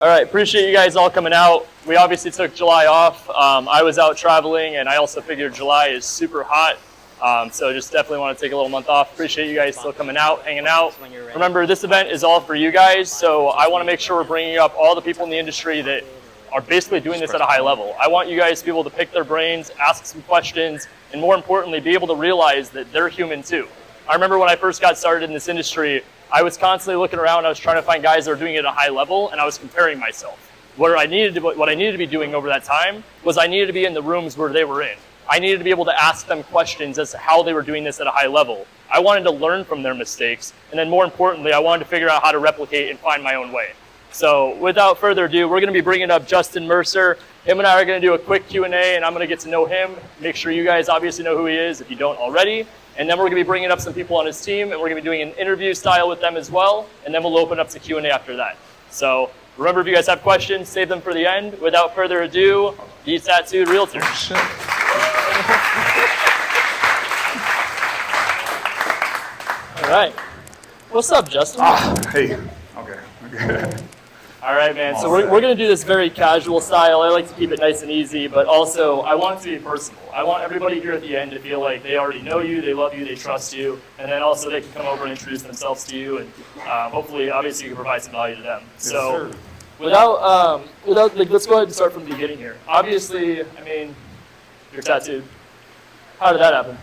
All right, appreciate you guys all coming out. We obviously took July off. I was out traveling, and I also figured July is super hot. So just definitely want to take a little month off. Appreciate you guys still coming out, hanging out. Remember, this event is all for you guys, so I want to make sure we're bringing up all the people in the industry that are basically doing this at a high level. I want you guys to be able to pick their brains, ask some questions, and more importantly, be able to realize that they're human too. I remember when I first got started in this industry, I was constantly looking around. I was trying to find guys that were doing it at a high level, and I was comparing myself. What I needed to be doing over that time was I needed to be in the rooms where they were in. I needed to be able to ask them questions as to how they were doing this at a high level. I wanted to learn from their mistakes, and then more importantly, I wanted to figure out how to replicate and find my own way. So without further ado, we're going to be bringing up Justin Mercer. Him and I are going to do a quick Q&A, and I'm going to get to know him. Make sure you guys obviously know who he is if you don't already. And then we're going to be bringing up some people on his team, and we're going to be doing an interview style with them as well, and then we'll open up to Q&A after that. So remember, if you guys have questions, save them for the end. Without further ado, the Tattooed Realtors. All right. What's up, Justin? Hey. Okay. All right, man. So we're going to do this very casual style. I like to keep it nice and easy, but also I want it to be personal. I want everybody here at the end to feel like they already know you, they love you, they trust you, and then also they can come over and introduce themselves to you, and hopefully, obviously, you can provide some value to them. So yes, without let's go ahead and start from the beginning here. Obviously, I mean, you're tattooed. How did that happen?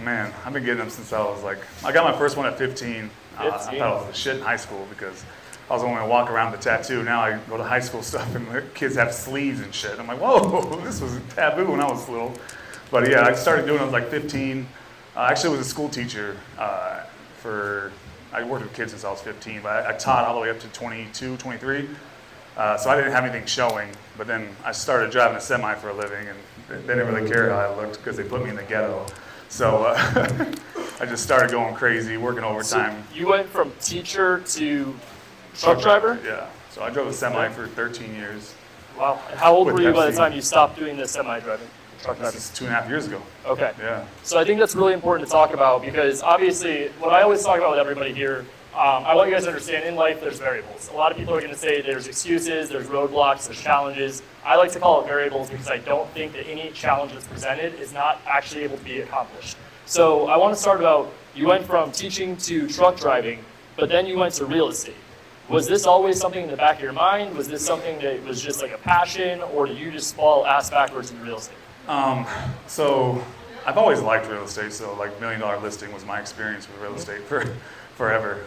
Man, I've been getting them since I got my first one at 15. I thought it was a shit in high school because I was only going to walk around with a tattoo. Now I go to high school stuff and the kids have sleeves and shit. I'm like, whoa, this was taboo when I was little. But yeah, I started doing it when I was like 15. I actually was a school teacher I worked with kids since I was 15, but I taught all the way up to 22, 23. So I didn't have anything showing, but then I started driving a semi for a living, and they didn't really care how I looked because they put me in the ghetto. So I just started going crazy, working overtime. So you went from teacher to truck driver? Yeah. So I drove a semi for 13 years. Wow. And how old were you by the time you stopped doing the semi driving? Truck driving? This is 2.5 years ago. Okay. Yeah. So I think that's really important to talk about because obviously what I always talk about with everybody here, I want you guys to understand in life there's variables. A lot of people are going to say there's excuses, there's roadblocks, there's challenges. I like to call it variables because I don't think that any challenge that's presented is not actually able to be accomplished. So I want to start about, you went from teaching to truck driving, but then you went to real estate. Was this always something in the back of your mind? Was this something that was just like a passion, or did you just fall ass backwards into real estate? So I've always liked real estate, so like $1 Million Listing was my experience with real estate for forever.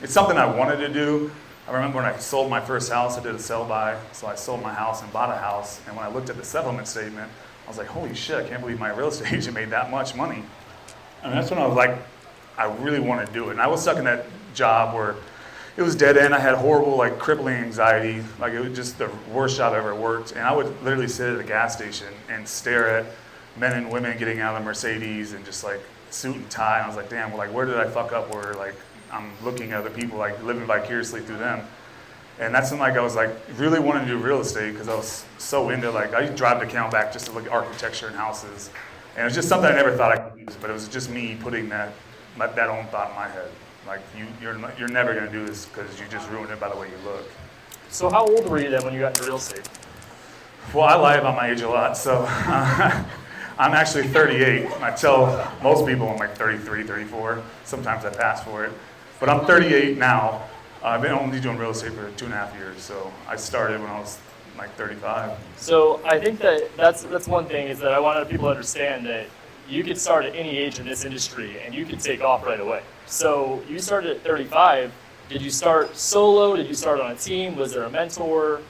It's something I wanted to do. I remember when I sold my first house, I did a sell-by, so I sold my house and bought a house, and when I looked at the settlement statement, I was like, holy shit, I can't believe my real estate agent made that much money. And that's when I was like, I really want to do it. And I was stuck in that job where it was dead end. I had horrible, like crippling anxiety. Like it was just the worst job I ever worked. And I would literally sit at a gas station and stare at men and women getting out of the Mercedes and just like suit and tie. And I was like, damn, well, like where did I fuck up where like I'm looking at other people like living vicariously through them. And that's when like I was like really wanting to do real estate because I was so into like I used to drive to Camelback just to look at architecture and houses. And it was just something I never thought I could use, but it was just me putting that own thought in my head. Like you're never gonna do this because you just ruined it by the way you look. So how old were you then when you got into real estate? Well, I lie about my age a lot, so I'm actually 38. I tell most people I'm like 33, 34. Sometimes I pass for it, but I'm 38 now. I've been only doing real estate for 2.5 years, so I started when I was like 35. So I think that's one thing is that I want people to understand that you could start at any age in this industry and you could take off right away. So you started at 35. Did you start solo? Did you start on a team? Was there a mentor?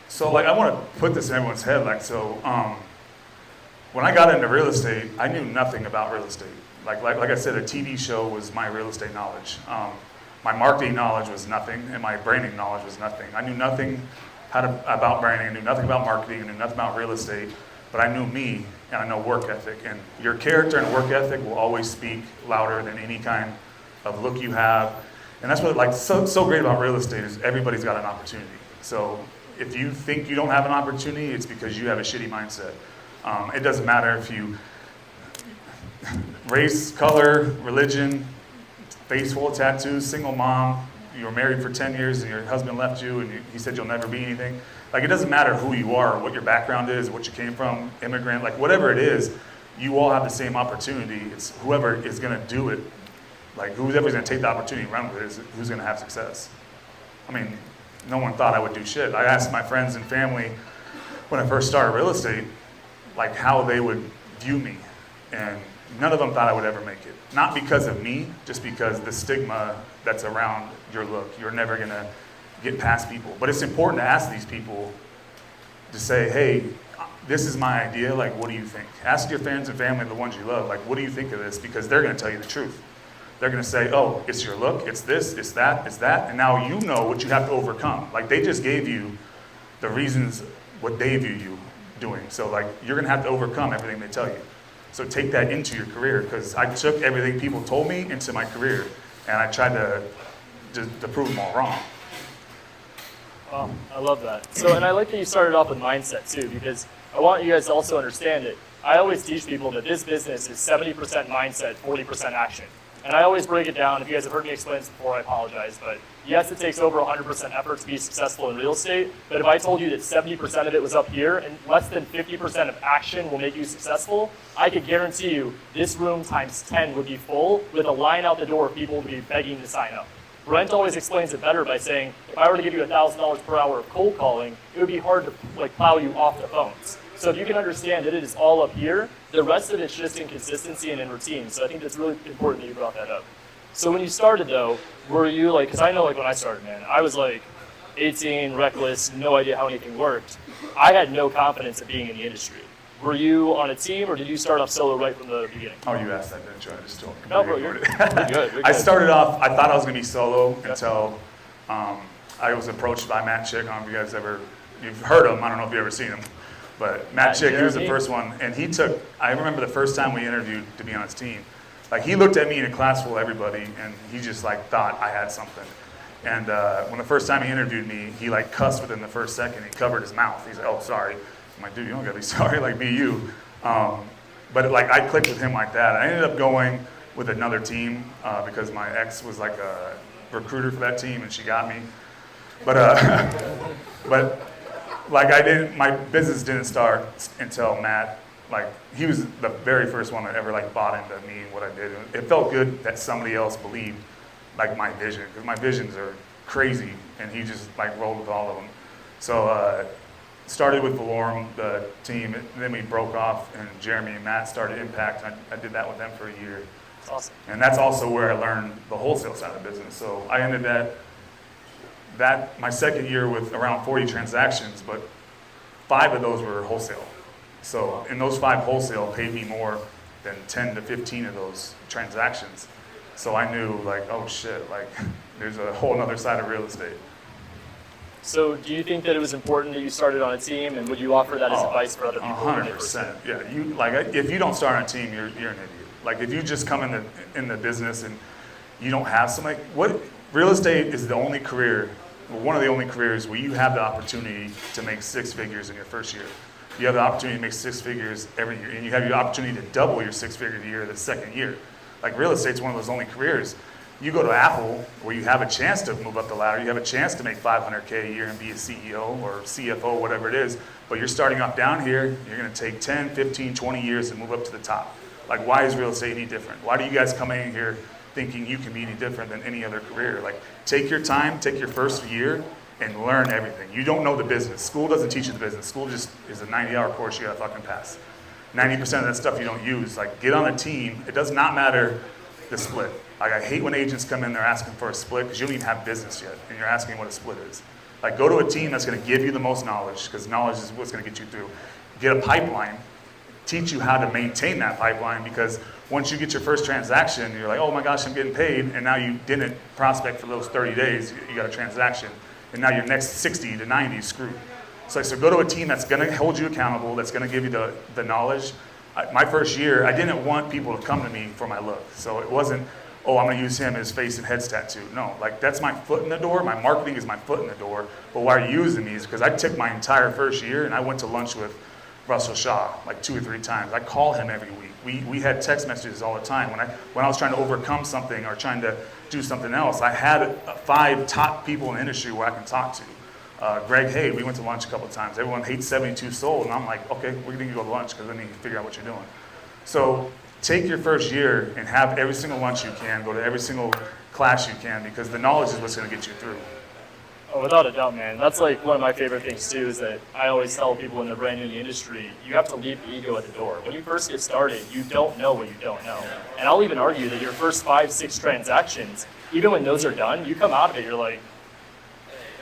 So like I want to put this in everyone's head. Like when I got into real estate, I knew nothing about real estate. Like I said, a TV show was my real estate knowledge. My marketing knowledge was nothing, and my branding knowledge was nothing. I knew nothing about branding. I knew nothing about marketing. I knew nothing about real estate. But I knew me, and I know work ethic. And your character and work ethic will always speak louder than any kind of look you have. And that's what like so great about real estate is everybody's got an opportunity. So if you think you don't have an opportunity, it's because you have a shitty mindset. It doesn't matter if you race, color, religion, face full of tattoos, single mom, you were married for 10 years and your husband left you and he said you'll never be anything. Like, it doesn't matter who you are, what your background is, what you came from, immigrant, like whatever it is, you all have the same opportunity. It's whoever is going to do it, like whoever's going to take the opportunity and run with it is who's going to have success. I mean, no one thought I would do shit. I asked my friends and family when I first started real estate, like how they would view me. And none of them thought I would ever make it. Not because of me, just because the stigma that's around your look. You're never gonna get past people. But it's important to ask these people to say, hey, this is my idea, like what do you think? Ask your friends and family, the ones you love, like what do you think of this? Because they're gonna tell you the truth. They're gonna say, oh, it's your look, it's this, it's that, and now you know what you have to overcome. Like they just gave you the reasons what they view you doing. So like you're gonna have to overcome everything they tell you. So take that into your career, because I took everything people told me into my career, and I tried to prove them all wrong. I love that. So, and I like that you started off with mindset too, because I want you guys to also understand it. I always teach people that this business is 70% mindset, 40% action. And I always break it down. If you guys have heard me explain this before, I apologize. But yes, it takes over 100% effort to be successful in real estate. But if I told you that 70% of it was up here and less than 50% of action will make you successful, I could guarantee you this room times 10 would be full with a line out the door of people would be begging to sign up. Brent always explains it better by saying, if I were to give you $1,000 per hour of cold calling, it would be hard to like plow you off the phones. So if you can understand that it is all up here, the rest of it's just in consistency and in routine. So I think that's really important that you brought that up. So when you started though, were you like, because I know like when I started, man, I was like 18, reckless, no idea how anything worked. I had no confidence of being in the industry. Were you on a team or did you start off solo right from the beginning? Oh, you asked that, didn't you? I just don't. No, bro, you're good. You're good. I started off, I thought I was going to be solo until I was approached by Matt Chick. I don't know if you guys you've heard him. I don't know if you've ever seen him. But Matt Chick, he was the first one. And I remember the first time we interviewed to be on his team. Like he looked at me in a class full of everybody and he just like thought I had something. And when the first time he interviewed me, he like cussed within the first second. He covered his mouth. He's like, oh, sorry. I'm like, dude, you don't gotta be sorry, like be you. But like I clicked with him like that. I ended up going with another team because my ex was like a recruiter for that team and she got me. But like my business didn't start until Matt, like he was the very first one that ever like bought into me and what I did. And it felt good that somebody else believed like my vision, because my visions are crazy and he just like rolled with all of them. So started with Valorum, the team, and then we broke off and Jeremy and Matt started Impact. I did that with them for a year. That's awesome. And that's also where I learned the wholesale side of the business. So I ended that my second year with around 40 transactions, but 5 of those were wholesale. So in those 5 wholesale paid me more than 10 to 15 of those transactions. So I knew like, oh shit, like there's a whole other side of real estate. So do you think that it was important that you started on a team, and would you offer that as advice for other people? 100%. Yeah, you like if you don't start on a team, you're an idiot. Like if you just come in the business and you don't have something, what real estate is the only career, well, one of the only careers where you have the opportunity to make 6 figures in your first year. You have the opportunity to make 6 figures every year, and you have the opportunity to double your 6 figure a year the second year. Like real estate's one of those only careers. You go to Apple, where you have a chance to move up the ladder, you have a chance to make $500K a year and be a CEO or CFO, whatever it is, but you're starting off down here, you're gonna take 10, 15, 20 years to move up to the top. Like why is real estate any different? Why do you guys come in here thinking you can be any different than any other career? Like take your time, take your first year and learn everything. You don't know the business. School doesn't teach you the business. School just is a 90-hour course you gotta fucking pass. 90% of that stuff you don't use. Like get on a team, it does not matter the split. Like I hate when agents come in, they're asking for a split because you don't even have business yet and you're asking what a split is. Like go to a team that's gonna give you the most knowledge, because knowledge is what's gonna get you through. Get a pipeline, teach you how to maintain that pipeline, because once you get your first transaction, you're like, oh my gosh, I'm getting paid, and now you didn't prospect for those 30 days, you got a transaction, and now your next 60 to 90 is screwed. So go to a team that's gonna hold you accountable, that's gonna give you the knowledge. My first year, I didn't want people to come to me for my look. So it wasn't, oh, I'm gonna use him as face and heads tattoo. No, like that's my foot in the door. My marketing is my foot in the door. But why are you using me is because I took my entire first year and I went to lunch with Russell Shaw like 2 or 3 times. I call him every week. We had text messages all the time. When I was trying to overcome something or trying to do something else, I had 5 top people in the industry where I can talk to. Greg Hay, we went to lunch a couple of times. Everyone hates 72 Sold, and I'm like, okay, we're going to go to lunch because then you can figure out what you're doing. So take your first year and have every single lunch you can, go to every single class you can, because the knowledge is what's going to get you through. Oh, without a doubt, man. That's like one of my favorite things too, is that I always tell people when they're brand new in the industry, you have to leave the ego at the door. When you first get started, you don't know what you don't know. And I'll even argue that your first 5, 6 transactions, even when those are done, you come out of it, you're like,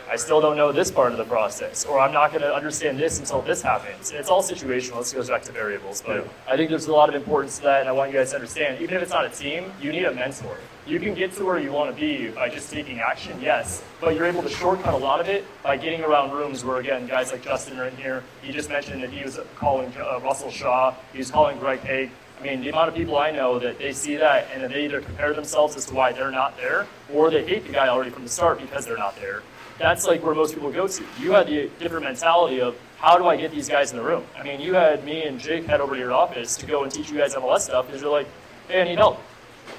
I still don't know this part of the process, or I'm not going to understand this until this happens. And it's all situational. This goes back to variables. But I think there's a lot of importance to that, and I want you guys to understand, even if it's not a team, you need a mentor. You can get to where you want to be by just taking action, yes, but you're able to shortcut a lot of it by getting around rooms where, again, guys like Justin are in here. He just mentioned that he was calling Russell Shaw. He was calling Greg Haig. I mean, the amount of people I know that they see that and they either compare themselves as to why they're not there, or they hate the guy already from the start because they're not there. That's like where most people go to. You had the different mentality of, how do I get these guys in the room? I mean, you had me and Jake head over to your office to go and teach you guys MLS stuff because you're like, hey, I need help.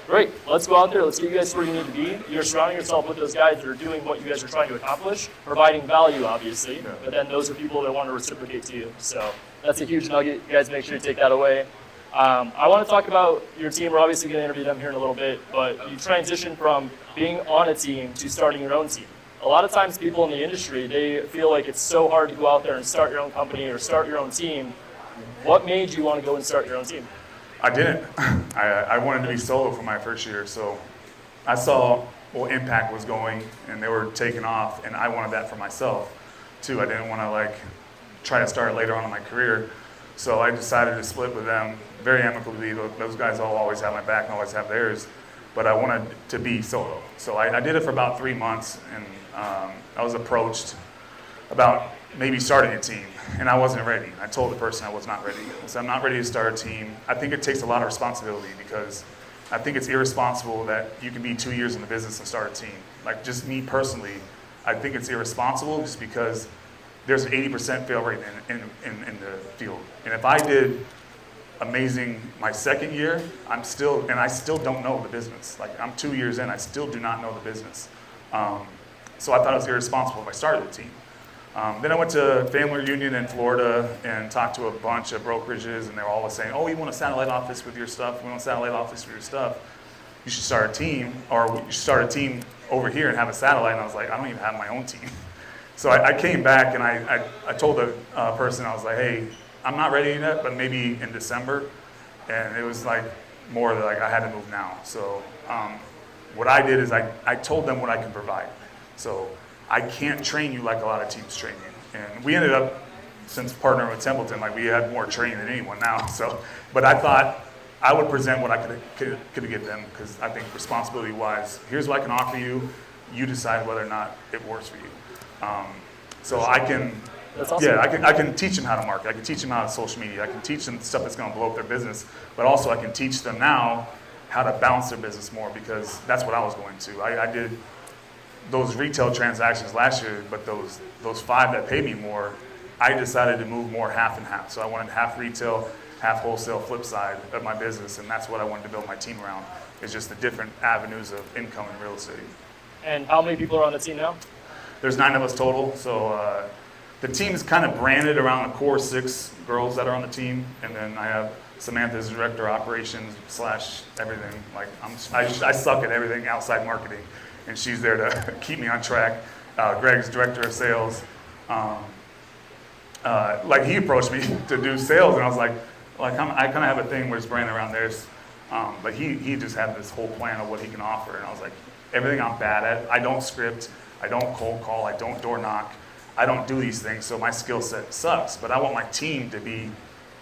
Great, let's go out there, let's get you guys where you need to be. You're surrounding yourself with those guys that are doing what you guys are trying to accomplish, providing value, obviously, but then those are people that want to reciprocate to you. So that's a huge nugget. You guys make sure you take that away. I want to talk about your team. We're obviously going to interview them here in a little bit, but you transitioned from being on a team to starting your own team. A lot of times people in the industry, they feel like it's so hard to go out there and start your own company or start your own team. What made you want to go and start your own team? I didn't. I wanted to be solo for my first year, so I saw what Impact was going, and they were taking off, and I wanted that for myself, too. I didn't want to, try to start later on in my career, so I decided to split with them very amicably. Those guys all always have my back and always have theirs, but I wanted to be solo. So I did it for about 3 months, and I was approached about maybe starting a team, and I wasn't ready. I told the person I was not ready. I said, I'm not ready to start a team. I think it takes a lot of responsibility, because I think it's irresponsible that you can be 2 years in the business and start a team. Like, just me personally, I think it's irresponsible just because there's an 80% fail rate in the field. And if I did amazing my second year, I still don't know the business. Like, I'm 2 years in, I still do not know the business. So I thought it was irresponsible if I started the team. Then I went to family reunion in Florida and talked to a bunch of brokerages, and they were all saying, oh, you want a satellite office with your stuff? We want a satellite office for your stuff. You should start a team, or you should start a team over here and have a satellite. And I was like, I don't even have my own team. So I came back and I told the person, I was like, hey, I'm not ready yet, but maybe in December. And it was like more like I had to move now. So what I did is I told them what I can provide. So I can't train you like a lot of teams train you. And we ended up, since partnering with Templeton, like, we had more training than anyone now. So, but I thought I would present what I could give them, because I think responsibility-wise, here's what I can offer you. You decide whether or not it works for you. So I can, That's awesome. yeah, I can teach them how to market. I can teach them how to social media. I can teach them stuff that's going to blow up their business. But also I can teach them now how to balance their business more, because that's what I was going to. I did those retail transactions last year, but those 5 that paid me more, I decided to move more half and half. So I wanted half retail, half wholesale, flip side of my business, and that's what I wanted to build my team around. It's just the different avenues of income in real estate. And how many people are on the team now? There's 9 of us total. So the team is kind of branded around the core 6 girls that are on the team, and then I have Samantha's director of operations / everything. Like, I suck at everything outside marketing, and she's there to keep me on track. Greg's director of sales. Like, he approached me to do sales, and I was like I kind of have a thing where it's branded around theirs. But he just had this whole plan of what he can offer, and I was like, everything I'm bad at. I don't script, I don't cold call, I don't door knock, I don't do these things, so my skill set sucks. But I want my team to be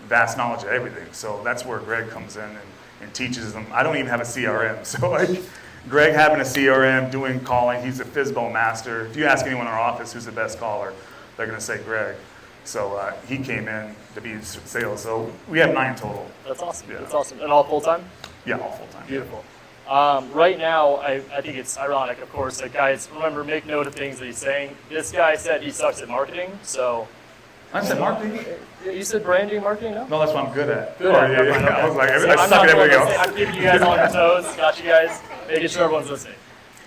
vast knowledge of everything. So that's where Greg comes in and teaches them. I don't even have a CRM, so like, Greg having a CRM, doing calling, he's a FISBO master. If you ask anyone in our office who's the best caller, they're going to say Greg. So he came in to be sales. So we have 9 total. That's awesome. Yeah. That's awesome. And all full-time? Yeah, all full-time. Beautiful. Right now, I think it's ironic, of course, that guys, remember, make note of things that he's saying. This guy said he sucks at marketing, so I said marketing? You said branding, marketing, no? No, that's what I'm good at. Good at, Yeah. okay. I was like, See, I I'm suck not at everything going to else. I'm keeping you guys on your toes, got you guys, making sure everyone's listening.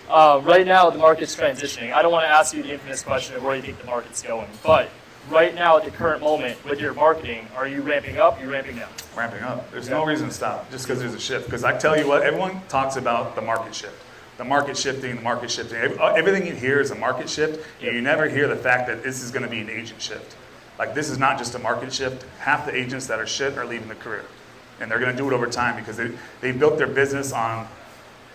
Right now, the market's transitioning. I don't want to ask you the infamous question of where you think the market's going, but right now, at the current moment, with your marketing, are you ramping up, you ramping down? Ramping up. There's no reason to stop just because there's a shift. Because I tell you what, everyone talks about the market shift. The market shifting, the market shifting. Everything you hear is a market shift, and you never hear the fact that this is going to be an agent shift. Like, this is not just a market shift. Half the agents that are shit are leaving the career. And they're going to do it over time because they built their business on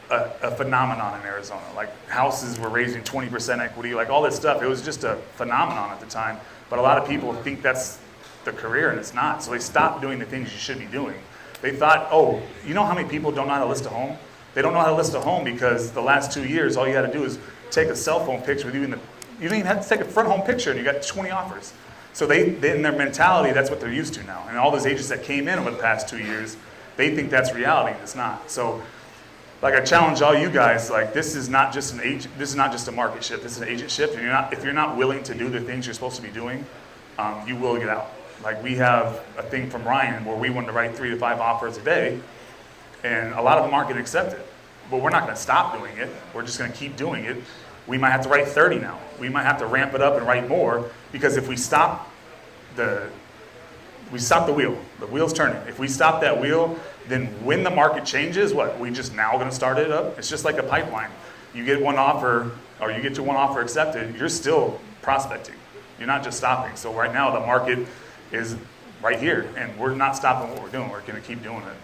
a phenomenon in Arizona. Like, houses were raising 20% equity, like all this stuff. It was just a phenomenon at the time. But a lot of people think that's the career, and it's not. So they stopped doing the things you should be doing. They thought, oh, you know how many people don't know how to list a home? They don't know how to list a home because the last 2 years, all you had to do is take a cell phone picture with you you didn't even have to take a front home picture, and you got 20 offers. So they in their mentality, that's what they're used to now. And all those agents that came in over the past 2 years, they think that's reality, and it's not. So, like, I challenge all you guys, like, this is not just this is not just a market shift, this is an agent shift. And if you're not willing to do the things you're supposed to be doing, you will get out. Like, we have a thing from Ryan where we want to write 3 to 5 offers a day, and a lot of them aren't going to accept it. But we're not going to stop doing it. We're just going to keep doing it. We might have to write 30 now. We might have to ramp it up and write more, because if we stop the wheel, the wheel's turning. If we stop that wheel, then when the market changes, we just now going to start it up? It's just like a pipeline. You get one offer, or you get to one offer accepted, you're still prospecting. You're not just stopping. So right now, the market is right here, and we're not stopping what we're doing. We're going to keep doing it.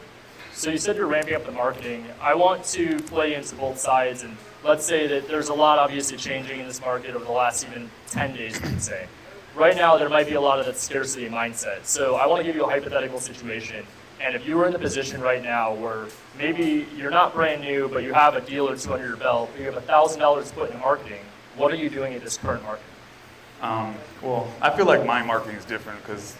So you said you're ramping up the marketing. I want to play into both sides, and let's say that there's a lot obviously changing in this market over the last even 10 days, we could say. Right now, there might be a lot of that scarcity mindset. So I want to give you a hypothetical situation. And if you were in the position right now where maybe you're not brand new, but you have a deal or two under your belt, but you have $1,000 to put into marketing, what are you doing at this current market? Well, I feel like my marketing is different because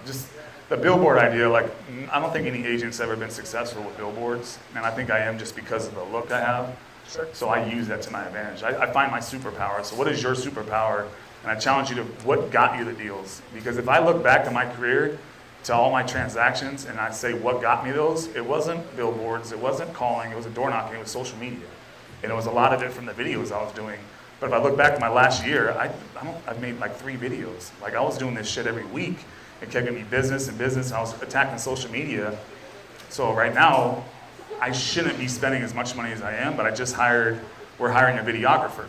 just the billboard idea, like, I don't think any agent's ever been successful with billboards, and I think I am just because of the look I have. Sure. So I use that to my advantage. I find my superpower. So what is your superpower? And I challenge you to what got you the deals. Because if I look back at my career, to all my transactions, and I say what got me those, it wasn't billboards, it wasn't calling, it was door knocking, it was social media. And it was a lot of it from the videos I was doing. But if I look back to my last year, I've made like 3 videos. Like, I was doing this shit every week. It kept giving me business, and I was attacking social media. So right now, I shouldn't be spending as much money as I am, but we're hiring a videographer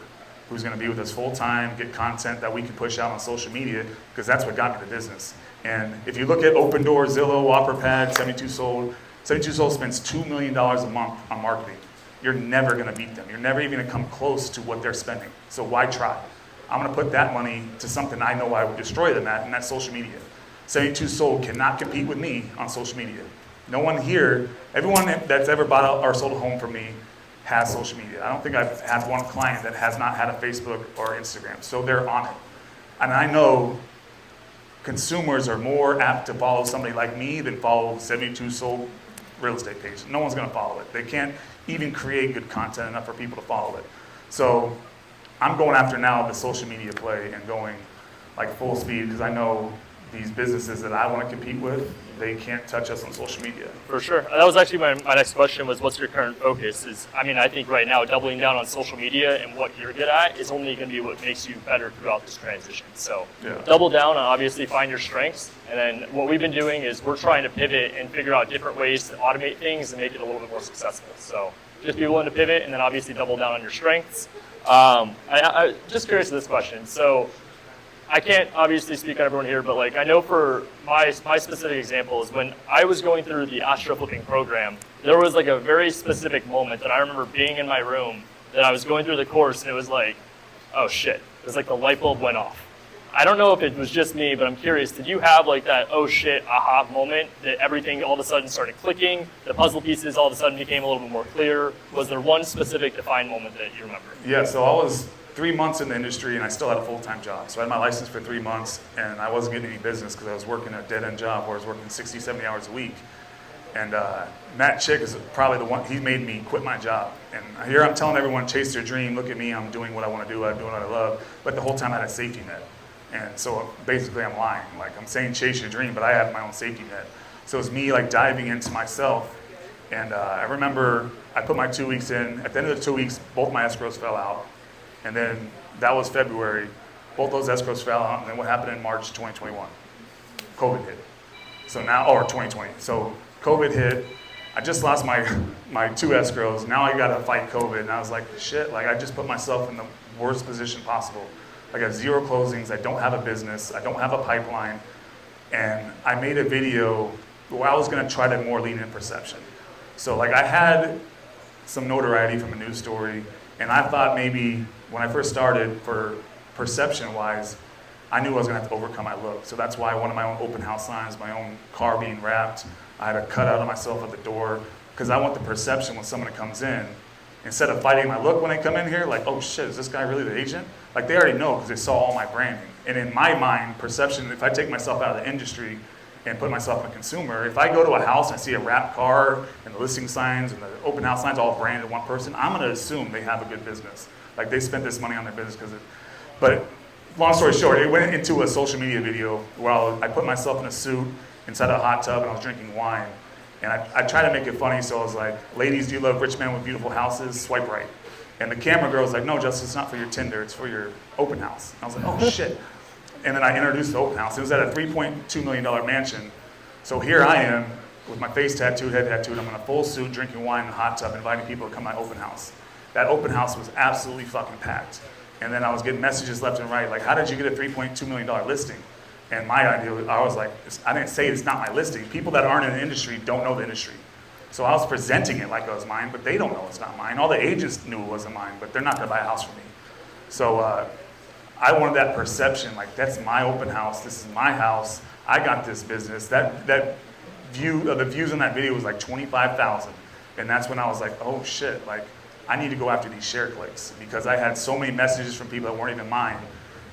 who's gonna be with us full time, get content that we can push out on social media, because that's what got me the business. And if you look at Open Door, Zillow, OfferPad, 72 Sold spends $2 million a month on marketing. You're never gonna beat them. You're never even gonna come close to what they're spending. So why try? I'm gonna put that money to something I know I would destroy them at, and that's social media. 72 Sold cannot compete with me on social media. No one here, everyone that's ever bought or sold a home from me has social media. I don't think I've had one client that has not had a Facebook or Instagram, so they're on it. And I know consumers are more apt to follow somebody like me than follow 72 Sold real estate page. No one's gonna follow it. They can't even create good content enough for people to follow it. So I'm going after now the social media play and going like full speed, because I know these businesses that I want to compete with, they can't touch us on social media. For sure. That was actually my next question was, what's your current focus? I think right now doubling down on social media and what you're good at is only going to be what makes you better throughout this transition. So double down on obviously find your strengths. And then what we've been doing is we're trying to pivot and figure out different ways to automate things and make it a little bit more successful. So just be willing to pivot and then obviously double down on your strengths. I just curious of this question. So I can't obviously speak on everyone here, but like I know for my specific example is when I was going through the astro flipping program, there was like a very specific moment that I remember being in my room that I was going through the course, and it was like, oh shit, it was like the light bulb went off. I don't know if it was just me, but I'm curious, did you have like that oh shit aha moment that everything all of a sudden started clicking, the puzzle pieces all of a sudden became a little bit more clear? Was there one specific defined moment that you remember? Yeah, so I was 3 months in the industry, and I still had a full-time job. So I had my license for 3 months, and I wasn't getting any business because I was working a dead-end job where I was working 60, 70 hours a week. And Matt Chick is probably the one, he made me quit my job. And here I'm telling everyone, chase their dream, look at me, I'm doing what I want to do, I'm doing what I love. But the whole time I had a safety net. And so basically I'm lying. Like I'm saying chase your dream, but I have my own safety net. So it's me like diving into myself. And I remember I put my 2 weeks in. At the end of the 2 weeks, both my escrows fell out. And then that was February. Both those escrows fell out. And then what happened in March 2021? COVID hit. So now, or 2020. So COVID hit. I just lost my 2 escrows. Now I got to fight COVID. And I was like, shit, like I just put myself in the worst position possible. I got 0 closings. I don't have a business. I don't have a pipeline. And I made a video where I was going to try to more lean in perception. So like I had some notoriety from a news story, and I thought maybe when I first started, for perception-wise, I knew I was going to have to overcome my look. So that's why I wanted my own open house signs, my own car being wrapped. I had a cutout of myself at the door because I want the perception when someone comes in. Instead of fighting my look when they come in here, like, oh shit, is this guy really the agent? Like they already know because they saw all my branding. And in my mind, perception, if I take myself out of the industry and put myself in a consumer, if I go to a house and I see a wrapped car and the listing signs and the open house signs all branded one person, I'm gonna assume they have a good business. Like they spent this money on their business because but long story short, it went into a social media video where I put myself in a suit inside a hot tub and I was drinking wine. And I tried to make it funny, so I was like, ladies, do you love rich men with beautiful houses? Swipe right. And the camera girl was like, no, Justin, it's not for your Tinder, it's for your open house. And I was like, oh shit. And then I introduced the open house. It was at a $3.2 million mansion. So here I am with my face tattooed, head tattooed. I'm in a full suit, drinking wine in a hot tub, inviting people to come to my open house. That open house was absolutely fucking packed. And then I was getting messages left and right, like, how did you get a $3.2 million listing? And my idea, I was like, I didn't say it's not my listing. People that aren't in the industry don't know the industry. So I was presenting it like it was mine, but they don't know it's not mine. All the agents knew it wasn't mine, but they're not gonna buy a house from me. So I wanted that perception, like that's my open house, this is my house, I got this business. That view, the views on that video was like 25,000. And that's when I was like, oh shit, like I need to go after these share clicks because I had so many messages from people that weren't even mine.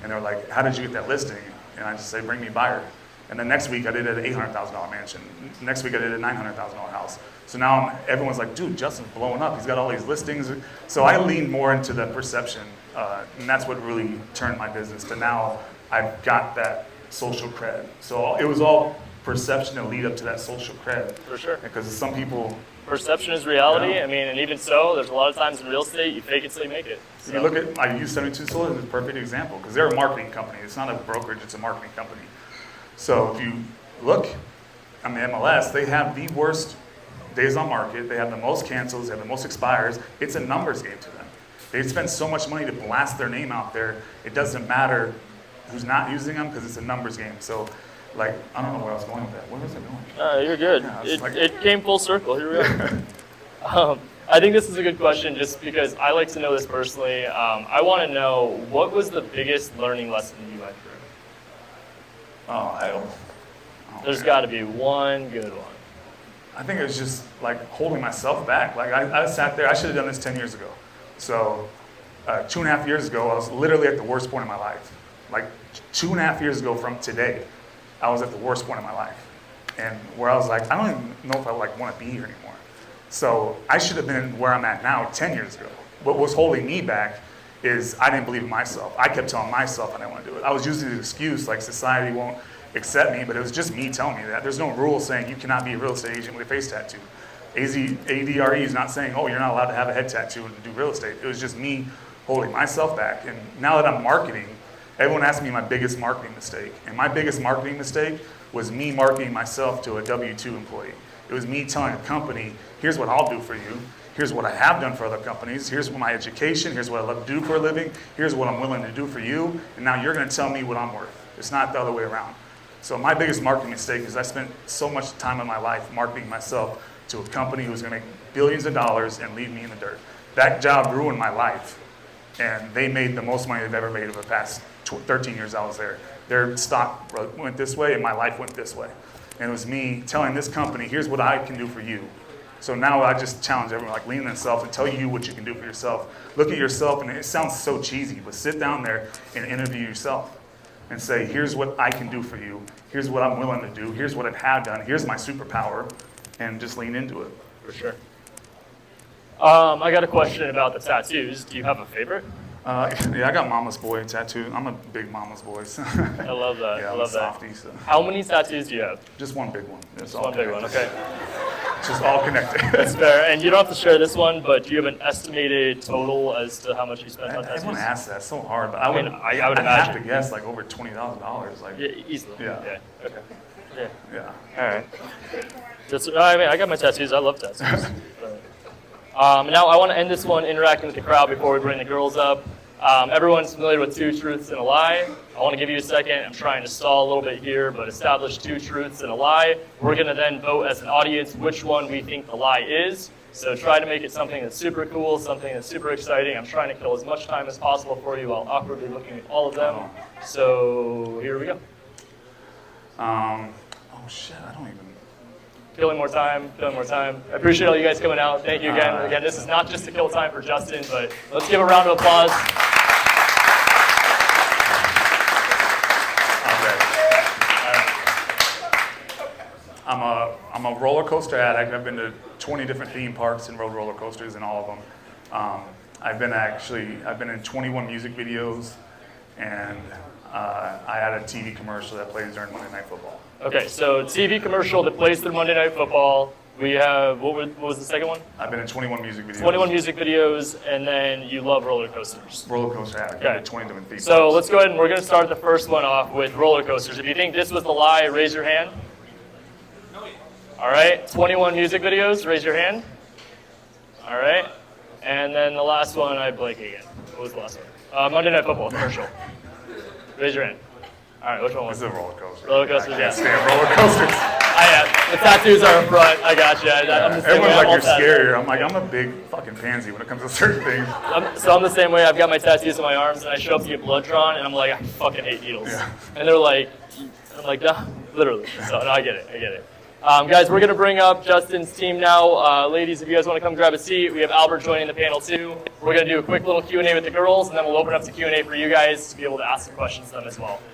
And they're like, how did you get that listing? And I just say, bring me a buyer. And then next week I did an $800,000 mansion. Next week I did a $900,000 house. So now everyone's like, dude, Justin's blowing up. He's got all these listings. So I leaned more into the perception. And that's what really turned my business to now I've got that social cred. So it was all perception to lead up to that social cred. For sure. Because some people... Perception is reality. Yeah. I mean, and even so, there's a lot of times in real estate, you fake it till you make it. So. If you look at, I use 72 Solar as a perfect example because they're a marketing company. It's not a brokerage, it's a marketing company. So if you look on the MLS, they have the worst days on market. They have the most cancels, they have the most expires. It's a numbers game to them. They spend so much money to blast their name out there. It doesn't matter who's not using them because it's a numbers game. So like, I don't know where I was going with that. Where was I going? You're good. Yeah, it came full circle. Here we are. I think this is a good question just because I like to know this personally. I want to know, what was the biggest learning lesson you went through? There's got to be one good one. I think it was just like holding myself back. Like I sat there, I should have done this 10 years ago. So 2.5 years ago, I was literally at the worst point in my life. Like 2.5 years ago from today, I was at the worst point in my life. And where I was like, I don't even know if I like want to be here anymore. So I should have been where I'm at now 10 years ago. What was holding me back is I didn't believe in myself. I kept telling myself I didn't want to do it. I was using the excuse like society won't accept me, but it was just me telling me that. There's no rule saying you cannot be a real estate agent with a face tattoo. ADRE is not saying, oh, you're not allowed to have a head tattoo and do real estate. It was just me holding myself back. And now that I'm marketing, everyone asks me my biggest marketing mistake. And my biggest marketing mistake was me marketing myself to a W-2 employee. It was me telling a company, here's what I'll do for you. Here's what I have done for other companies. Here's my education. Here's what I love to do for a living. Here's what I'm willing to do for you. And now you're going to tell me what I'm worth. It's not the other way around. So my biggest marketing mistake is I spent so much time in my life marketing myself to a company who was going to make billions of dollars and leave me in the dirt. That job ruined my life. And they made the most money they've ever made over the past 13 years I was there. Their stock went this way and my life went this way. And it was me telling this company, here's what I can do for you. So now I just challenge everyone, like lean on themselves and tell you what you can do for yourself. Look at yourself, and it sounds so cheesy, but sit down there and interview yourself and say, here's what I can do for you. Here's what I'm willing to do. Here's what I have done. Here's my superpower, and just lean into it. For sure. I got a question about the tattoos. Do you have a favorite? Yeah, I got Mama's Boy tattooed. I'm a big Mama's Boy. So. I love that. Yeah, I I'm love a that. softie, so. How many tattoos do you have? Just one big one. It's all One big one, connected. okay. It's just all connected. That's fair. And you don't have to share this one, but do you have an estimated total as to how much you spent on tattoos? Everyone asks that. It's so hard. But I would I would I'd have imagine. to guess like over $20,000. Like, Yeah, easily. Yeah. Okay. Yeah. yeah. All right. I mean, I got my tattoos. I love tattoos. Now I want to end this one interacting with the crowd before we bring the girls up. Everyone's familiar with 2 truths and a lie. I want to give you a second. I'm trying to stall a little bit here, but establish 2 truths and a lie. We're going to then vote as an audience which one we think the lie is. So try to make it something that's super cool, something that's super exciting. I'm trying to kill as much time as possible for you while awkwardly looking at all of them. So here we go. Oh shit! I don't even. Killing more time. I appreciate all you guys coming out. Thank you again. Again, this is not just to kill time for Justin, but let's give a round of applause. I'm a roller coaster addict. I've been to 20 different theme parks and rode roller coasters in all of them. I've been in 21 music videos, and I had a TV commercial that plays during Monday Night Football. Okay, so TV commercial that plays through Monday Night Football. We have, what was the second one? I've been in 21 music videos. 21 music videos, and then you love roller coasters. Roller coaster addict. Okay. I've been to 20 different theme So parks. let's go ahead and we're going to start the first one off with roller coasters. If you think this was the lie, raise your hand. All right, 21 music videos, raise your hand. All right, and then the last one, I blank again. What was the last one? Monday Night Football commercial. Raise your hand. All right, which one was It's it? a roller coaster. Roller coasters, I yeah. can't stand roller coasters. The tattoos are up front. I got you. I'm the same Everyone's way. like, I'm you're all tattooed. scarier. I'm like, I'm a big fucking pansy when it comes to certain things. I'm the same way. I've got my tattoos on my arms, and I show up to get blood drawn, and I'm like, I fucking hate needles. Yeah. And they're like, I'm like, no, literally. So no, I get it. Guys, we're gonna bring up Justin's team now. Ladies, if you guys want to come grab a seat, we have Albert joining the panel too. We're gonna do a quick little Q&A with the girls, and then we'll open up to Q&A for you guys to be able to ask some questions to them as well.